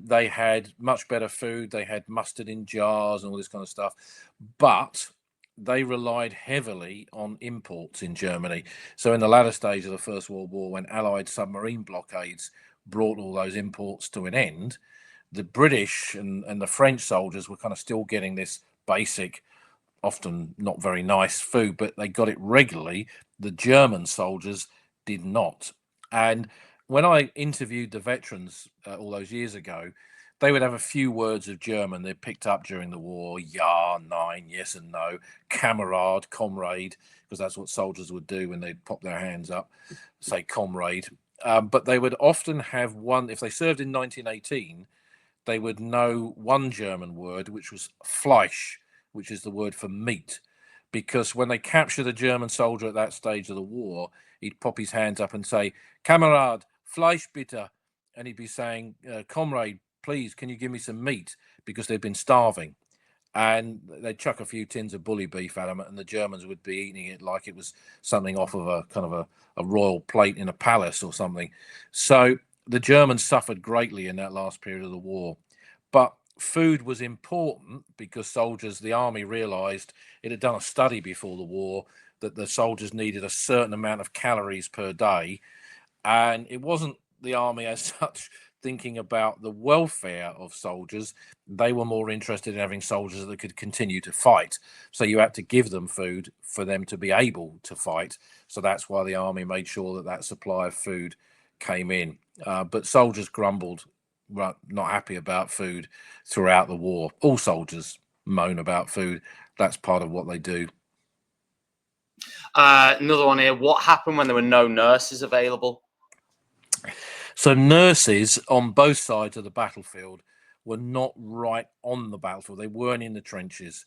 They had much better food. They had mustard in jars and all this kind of stuff. But they relied heavily on imports in Germany. So in the latter stage of the First World War, when Allied submarine blockades brought all those imports to an end, the British and the French soldiers were kind of still getting this basic, often not very nice food, but they got it regularly. The German soldiers did not. And when I interviewed the veterans all those years ago, they would have a few words of German they picked up during the war. Ja, nein, yes and no, Kamerad, comrade, because that's what soldiers would do when they'd pop their hands up, say comrade. But they would often have one, if they served in 1918, they would know one German word, which was Fleisch, which is the word for meat. Because when they captured a German soldier at that stage of the war, he'd pop his hands up and say, Kamerad, Fleisch bitte. And he'd be saying, comrade, please, can you give me some meat? Because they'd been starving. And they'd chuck a few tins of bully beef at them, and the Germans would be eating it like it was something off of a kind of a royal plate in a palace or something. So the Germans suffered greatly in that last period of the war. But food was important because soldiers, the army realized, it had done a study before the war, that the soldiers needed a certain amount of calories per day. And it wasn't the army as such thinking about the welfare of soldiers. They were more interested in having soldiers that could continue to fight. So you had to give them food for them to be able to fight. So that's why the army made sure that supply of food came in. But soldiers grumbled, not happy about food throughout the war. All soldiers moan about food. That's part of what they do. Another one here. What happened when there were no nurses available? So nurses on both sides of the battlefield were not right on the battlefield. They weren't in the trenches.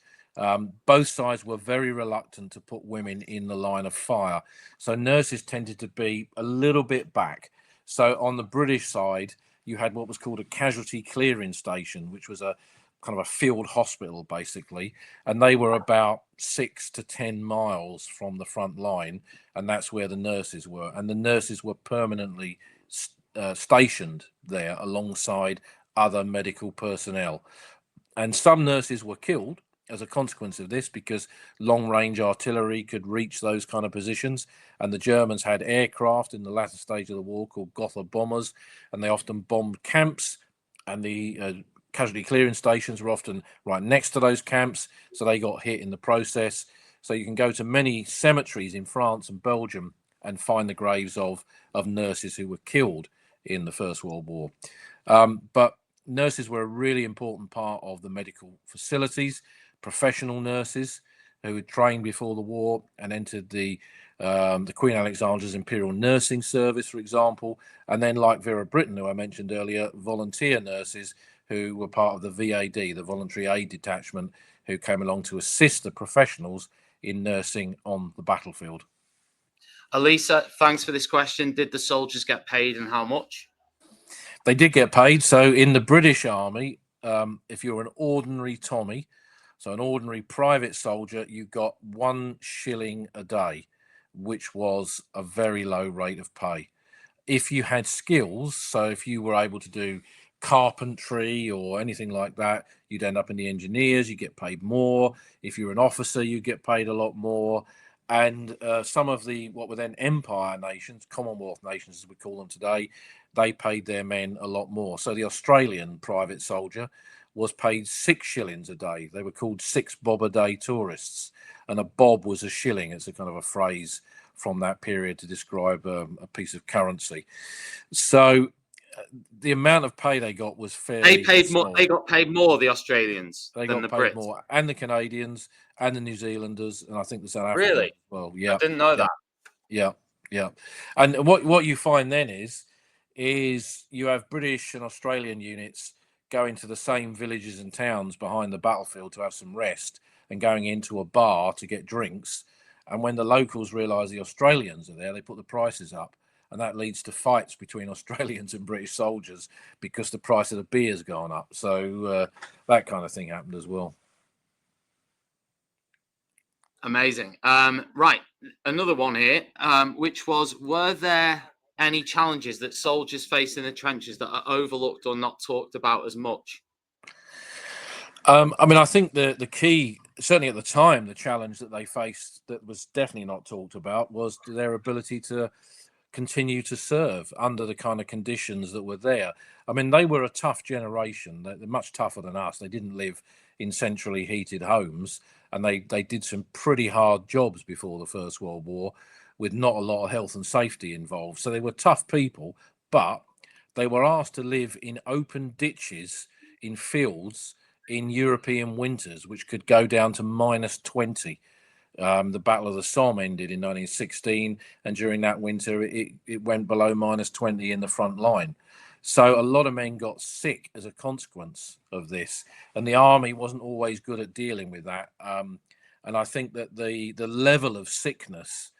Both sides were very reluctant to put women in the line of fire. So nurses tended to be a little bit back. So on the British side, you had what was called a casualty clearing station, which was a kind of a field hospital, basically. And they were about 6 to 10 miles from the front line. And that's where the nurses were. And the nurses were permanently stationed there alongside other medical personnel. And some nurses were killed as a consequence of this because long-range artillery could reach those kind of positions. And the Germans had aircraft in the latter stage of the war called Gotha bombers, and they often bombed camps, and the casualty clearing stations were often right next to those camps, so they got hit in the process. So you can go to many cemeteries in France and Belgium and find the graves of nurses who were killed in the First World War. But nurses were a really important part of the medical facilities, professional nurses who had trained before the war and entered the Queen Alexandra's Imperial Nursing Service, for example, and then, like Vera Brittain, who I mentioned earlier, volunteer nurses who were part of the VAD, the Voluntary Aid Detachment, who came along to assist the professionals in nursing on the battlefield. Elisa, thanks for this question. Did the soldiers get paid, and how much? They did get paid. So in the British Army, if you're an ordinary Tommy, so an ordinary private soldier, you got 1 shilling a day, which was a very low rate of pay. If you had skills, so if you were able to do carpentry or anything like that, you'd end up in the engineers, you get paid more. If you're an officer, you get paid a lot more. And some of the what were then empire nations, Commonwealth nations as we call them today, they paid their men a lot more. So the Australian private soldier was paid 6 shillings a day. They were called 6 bob a day tourists, and a bob was a shilling. It's a kind of a phrase from that period to describe a piece of currency. So the amount of pay they got was fairly They paid small. more. They got paid more, the Australians, They than got the paid Brits. more, and the Canadians, and the New Zealanders, and I think the South Africans Really? as well. Yeah, I didn't know that. Yeah. And what you find then is you have British and Australian units going to the same villages and towns behind the battlefield to have some rest, and going into a bar to get drinks. And when the locals realise the Australians are there, they put the prices up, and that leads to fights between Australians and British soldiers because the price of the beer's gone up. So that kind of thing happened as well. Amazing. Right, another one here, which was, were there any challenges that soldiers faced in the trenches that are overlooked or not talked about as much? I mean, I think the key, certainly at the time, the challenge that they faced that was definitely not talked about was their ability to continue to serve under the kind of conditions that were there. I mean, they were a tough generation. They're much tougher than us. They didn't live in centrally heated homes, and they did some pretty hard jobs before the First World War with not a lot of health and safety involved. So they were tough people, but they were asked to live in open ditches in fields in European winters, which could go down to -20. The Battle of the Somme ended in 1916, and during that winter, it went below -20 in the front line. So a lot of men got sick as a consequence of this, and the army wasn't always good at dealing with that. And I think that the level of sickness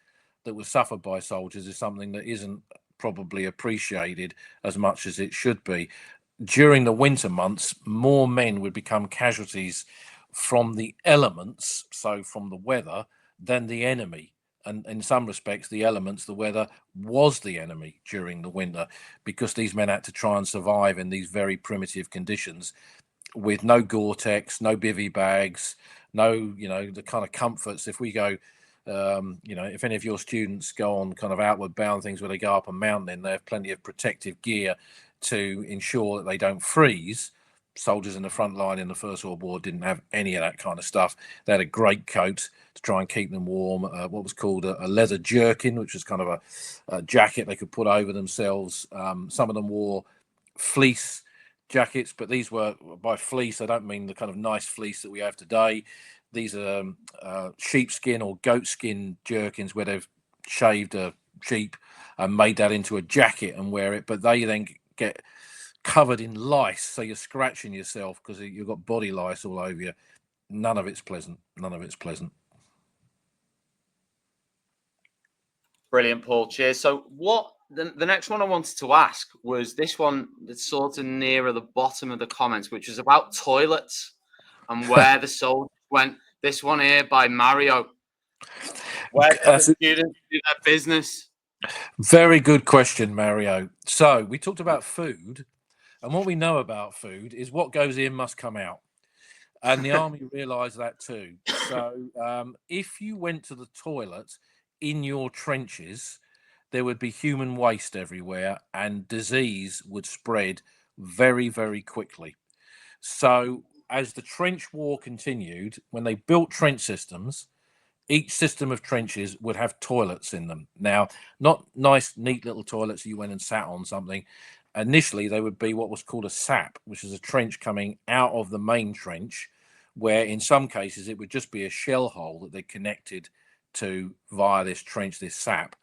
that was suffered by soldiers is something that isn't probably appreciated as much as it should be. During the winter months, more men would become casualties from the elements, so from the weather, than the enemy. And in some respects, the elements, the weather, was the enemy during the winter, because these men had to try and survive in these very primitive conditions with no Gore-Tex, no bivy bags, no, the kind of comforts. If we go, if any of your students go on kind of outward bound things where they go up a mountain, they have plenty of protective gear to ensure that they don't freeze. Soldiers in the front line in the First World War didn't have any of that kind of stuff. They had a great coat to try and keep them warm, what was called a leather jerkin, which was kind of a jacket they could put over themselves. Some of them wore fleece jackets, but these were, by fleece, I don't mean the kind of nice fleece that we have today. These are sheepskin or goatskin jerkins where they've shaved a sheep and made that into a jacket and wear it, but they then get covered in lice, so you're scratching yourself because you've got body lice all over you. None of it's pleasant. Brilliant, Paul. Cheers. So what the next one I wanted to ask was this one that's sort of nearer the bottom of the comments, which was about toilets and where the soldiers went. This one here by Mario. Where did the students do their business? Very good question, Mario. So we talked about food, and what we know about food is what goes in must come out. And the army realised that too. So if you went to the toilet in your trenches, there would be human waste everywhere, and disease would spread very, very quickly. So as the trench war continued, when they built trench systems, each system of trenches would have toilets in them. Now, not nice, neat little toilets you went and sat on something. Initially, they would be what was called a sap, which is a trench coming out of the main trench, where in some cases it would just be a shell hole that they connected to via this trench, this sap,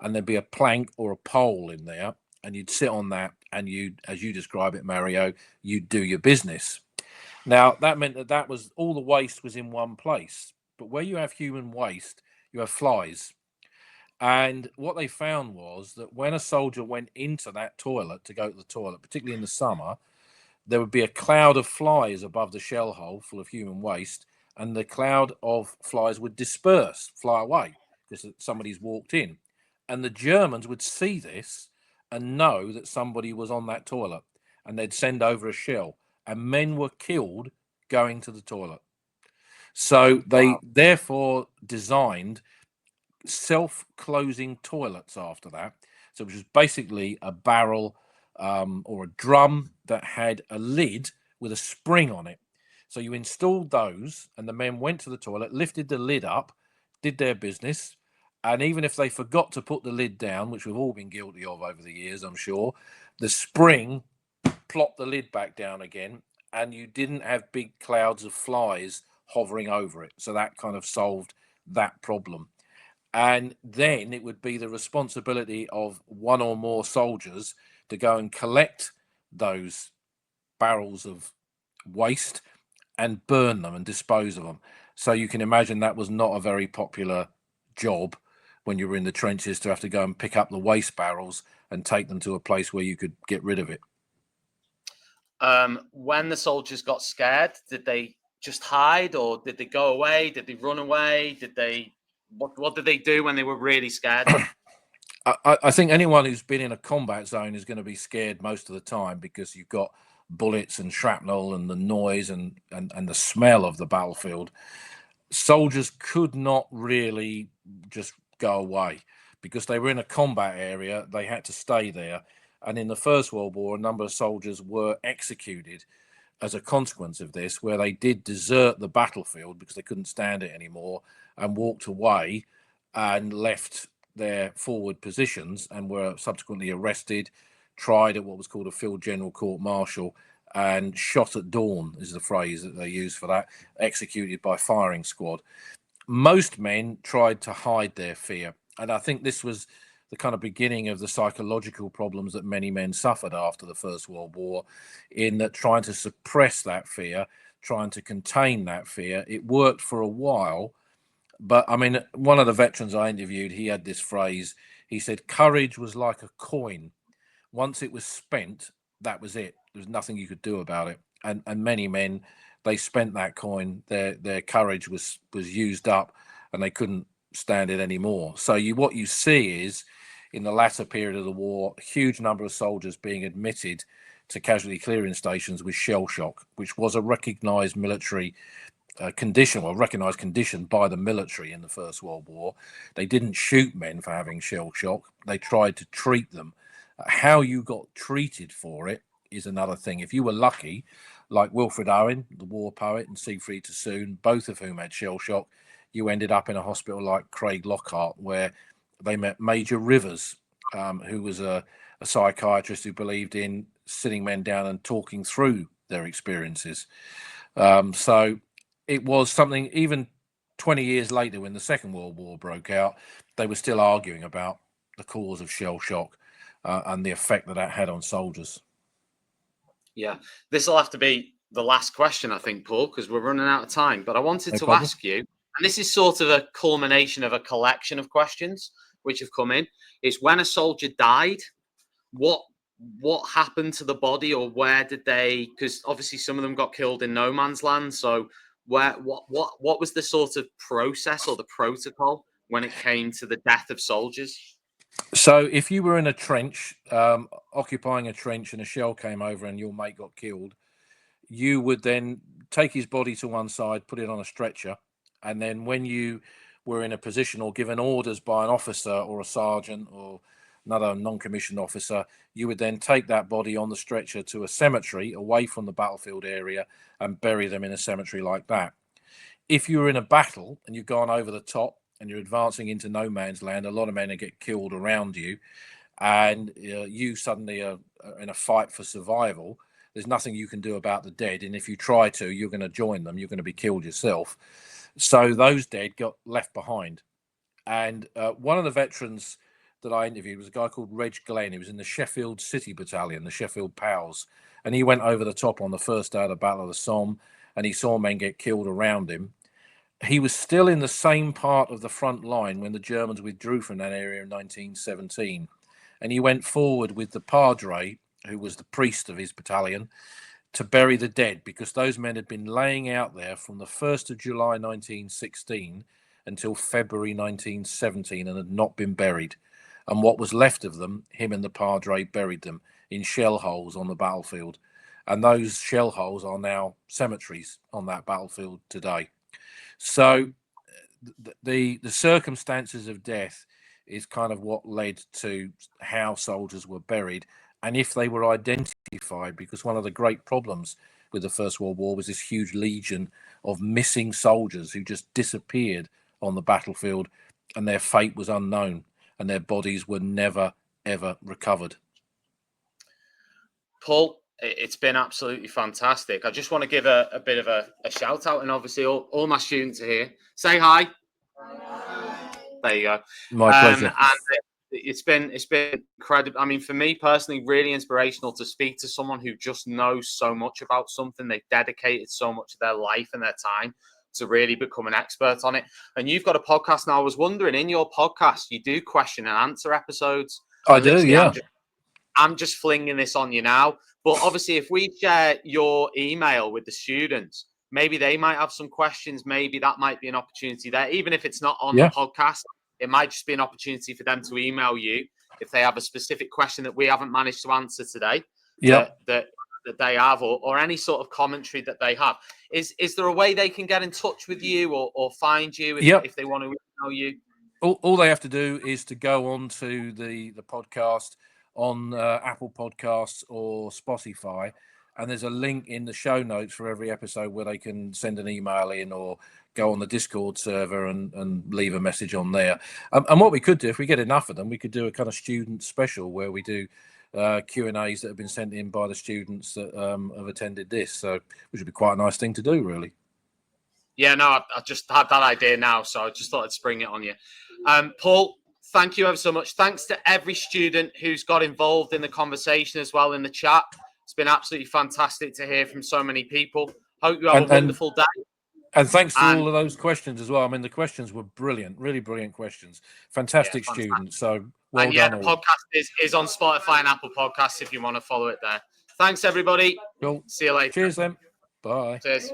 and there'd be a plank or a pole in there, and you'd sit on that, and you'd, as you describe it, Mario, you'd do your business. Now, that meant that was all the waste was in one place. But where you have human waste, you have flies. And what they found was that when a soldier went into that toilet to go to the toilet, particularly in the summer, there would be a cloud of flies above the shell hole full of human waste, and the cloud of flies would disperse, fly away, because somebody's walked in. And the Germans would see this and know that somebody was on that toilet, and they'd send over a shell, and men were killed going to the toilet. So they therefore designed self-closing toilets after that. So which was basically a barrel or a drum that had a lid with a spring on it. So you installed those, and the men went to the toilet, lifted the lid up, did their business, and even if they forgot to put the lid down, which we've all been guilty of over the years, I'm sure, the spring plopped the lid back down again, and you didn't have big clouds of flies hovering over it. So that kind of solved that problem. And then it would be the responsibility of one or more soldiers to go and collect those barrels of waste and burn them and dispose of them. So you can imagine that was not a very popular job when you were in the trenches, to have to go and pick up the waste barrels and take them to a place where you could get rid of it. When the soldiers got scared, did they just hide, or did they go away? Did they run away? What did they do when they were really scared? I think anyone who's been in a combat zone is going to be scared most of the time, because you've got bullets and shrapnel and the noise and the smell of the battlefield. Soldiers could not really just go away because they were in a combat area. They had to stay there. And in the First World War, a number of soldiers were executed as a consequence of this, where they did desert the battlefield because they couldn't stand it anymore and walked away and left their forward positions, and were subsequently arrested, tried at what was called a field general court martial, and shot at dawn is the phrase that they use for that, executed by firing squad. Most men tried to hide their fear, and I think this was the kind of beginning of the psychological problems that many men suffered after the First World War, in that trying to suppress that fear, trying to contain that fear. It worked for a while, but I mean, one of the veterans I interviewed, he had this phrase. He said, courage was like a coin. Once it was spent, that was it. There was nothing you could do about it. And many men, they spent that coin. Their courage was used up, and they couldn't stand it anymore. So what you see is, in the latter period of the war, a huge number of soldiers being admitted to casualty clearing stations with shell shock, which was a recognized military condition, or recognized condition by the military in the First World War. They didn't shoot men for having shell shock. They tried to treat them. How you got treated for it is another thing. If you were lucky, like Wilfred Owen, the war poet, and Siegfried Sassoon, both of whom had shell shock, you ended up in a hospital like Craig Lockhart, where they met Major Rivers, who was a psychiatrist who believed in sitting men down and talking through their experiences. So it was something, even 20 years later, when the Second World War broke out, they were still arguing about the cause of shell shock and the effect that had on soldiers. Yeah, this will have to be the last question, I think, Paul, because we're running out of time. But I wanted to ask you, and this is sort of a culmination of a collection of questions which have come in, is when a soldier died, what happened to the body, or where did they, because obviously some of them got killed in no man's land, so what was the sort of process or the protocol when it came to the death of soldiers? So if you were in a trench, occupying a trench, and a shell came over and your mate got killed, you would then take his body to one side, put it on a stretcher, and then when you were in a position or given orders by an officer or a sergeant or another non-commissioned officer, you would then take that body on the stretcher to a cemetery away from the battlefield area and bury them in a cemetery like that. if you're in a battle and you've gone over the top and you're advancing into no man's land, a lot of men get killed around you, and you suddenly are in a fight for survival. There's nothing you can do about the dead, and if you try to, you're going to join them. You're going to be killed yourself. So those dead got left behind. And one of the veterans that I interviewed was a guy called Reg Glenn. He was in the Sheffield City Battalion, the Sheffield Pals, and he went over the top on the first day of the Battle of the Somme, and he saw men get killed around him. He was still in the same part of the front line when the Germans withdrew from that area in 1917. And he went forward with the Padre, who was the priest of his battalion, to bury the dead, because those men had been laying out there from the 1st of July 1916 until February 1917 and had not been buried. And what was left of them, him and the Padre buried them in shell holes on the battlefield. And those shell holes are now cemeteries on that battlefield today. So the circumstances of death is kind of what led to how soldiers were buried, and if they were identified, because one of the great problems with the First World War was this huge legion of missing soldiers who just disappeared on the battlefield, and their fate was unknown, and their bodies were never, ever recovered. Paul, it's been absolutely fantastic. I just want to give a bit of a shout out, and obviously all my students are here. Say hi. There you go. My pleasure. And it's been incredible. I mean, for me personally, really inspirational to speak to someone who just knows so much about something. They've dedicated so much of their life and their time to really become an expert on it. And you've got a podcast now. I was wondering, in your podcast, you do question and answer episodes. I do, yeah. I'm just flinging this on you now. But obviously, if we share your email with the students, maybe they might have some questions. Maybe that might be an opportunity there. Even if it's not on the podcast, it might just be an opportunity for them to email you if they have a specific question that we haven't managed to answer today. That they have, or any sort of commentary that they have. Is there a way they can get in touch with you or find you if they want to email you? All they have to do is to go on to the podcast on Apple Podcasts or Spotify, and there's a link in the show notes for every episode where they can send an email in or go on the Discord server and leave a message on there. And what we could do, if we get enough of them, we could do a kind of student special where we do Q&As that have been sent in by the students that have attended this. So, which would be quite a nice thing to do, really. Yeah, no, I just had that idea now, so I just thought I'd spring it on you. Paul, thank you ever so much. Thanks to every student who's got involved in the conversation as well in the chat. It's been absolutely fantastic to hear from so many people. Hope you have a wonderful day. And thanks for all of those questions as well. I mean, the questions were brilliant, really brilliant questions. Fantastic students. So well done. The podcast is on Spotify and Apple Podcasts if you want to follow it there. Thanks, everybody. Cool. See you later. Cheers, then. Bye. Cheers.